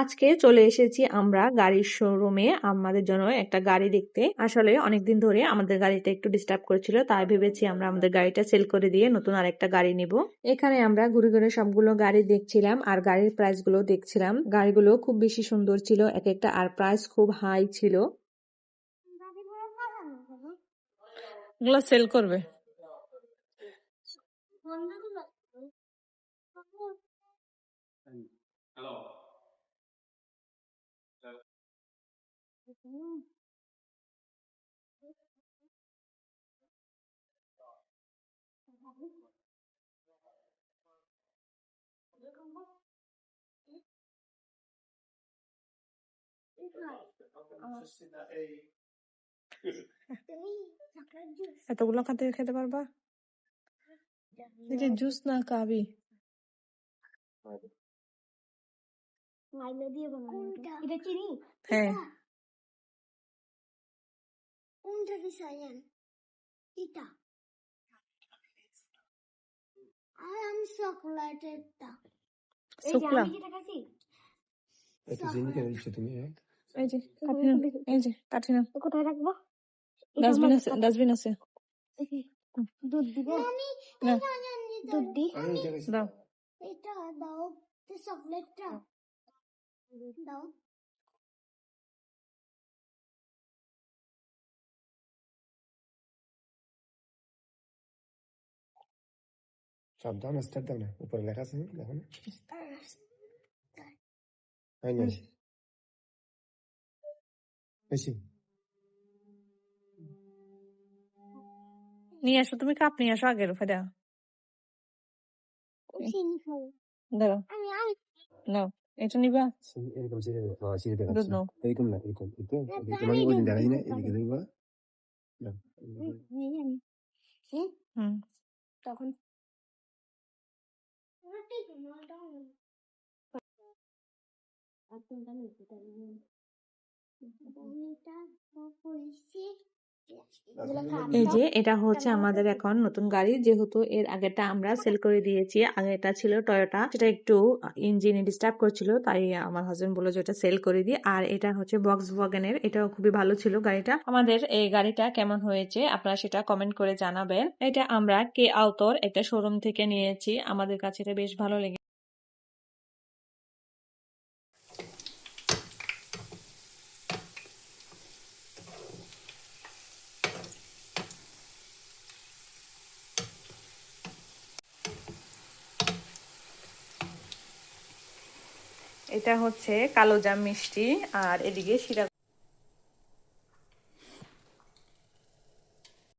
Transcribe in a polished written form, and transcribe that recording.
আজকে চলে এসেছি আমরা গাড়ির শোরুমে আমাদের জন্য একটা গাড়ি দেখতে। আসলে অনেকদিন ধরে আমাদের গাড়িটা একটু ডিস্টার্ব করেছিল, তাই ভেবেছি আমরা আমাদের গাড়িটা সেল করে দিয়ে নতুন আরেকটা গাড়ি নিব। এখানে আমরা ঘুরে ঘুরে সবগুলো গাড়ি দেখছিলাম আর গাড়ির প্রাইস গুলো দেখছিলাম। গাড়িগুলো খুব বেশি সুন্দর ছিল এক একটা, আর প্রাইস খুব হাই ছিল। এগুলো সেল করবে। এতগুলো খাতে খেতে পারবা? এটা জুস না কাবি? হ্যাঁ। শুকলা। এই যে কাঠি নাও। কোথায় রাখবো? ডাস্টবিন আছে। দুধ দিব? না, দুধ দি? দাও। এটা দাও, চকলেটটা দাও। সাবধান, স্টার্ট দাও না, উপরে লেখা আছে দেখো না। এই না বেশি নিয়ে আসো, তুমি কাপ নিয়ে আসো আগের ফেদা। দাঁড়াও, নাও এটা নিবা। এরকম সিরে সিরে দুধ দেখাচ্ছি, নাও। এরকম না, এরকম তোমাকে ওই দিন দেখাই না, এদিকে দেখবা না। হুম। তখন এই যে এটা হচ্ছে আমাদের এখন নতুন গাড়ি, যেহেতু এর আগেটা আমরা সেল করে দিয়েছি। আগেটা ছিল টয়োটা, সেটা একটু ইঞ্জিনে ডিস্টার্ব করছিল, তাই আমার হাজবেন্ড বললো যে এটা সেল করে দিই। আর এটা হচ্ছে ভক্সওয়াগনের, এটাও খুবই ভালো ছিল গাড়িটা। আমাদের এই গাড়িটা কেমন হয়েছে আপনারা সেটা কমেন্ট করে জানাবেন। এটা আমরা কে আউতর একটা শোরুম থেকে নিয়েছি, আমাদের কাছে এটা বেশ ভালো লেগেছে। এটা হচ্ছে কালোজাম মিষ্টি, আর এদিকে শিরা।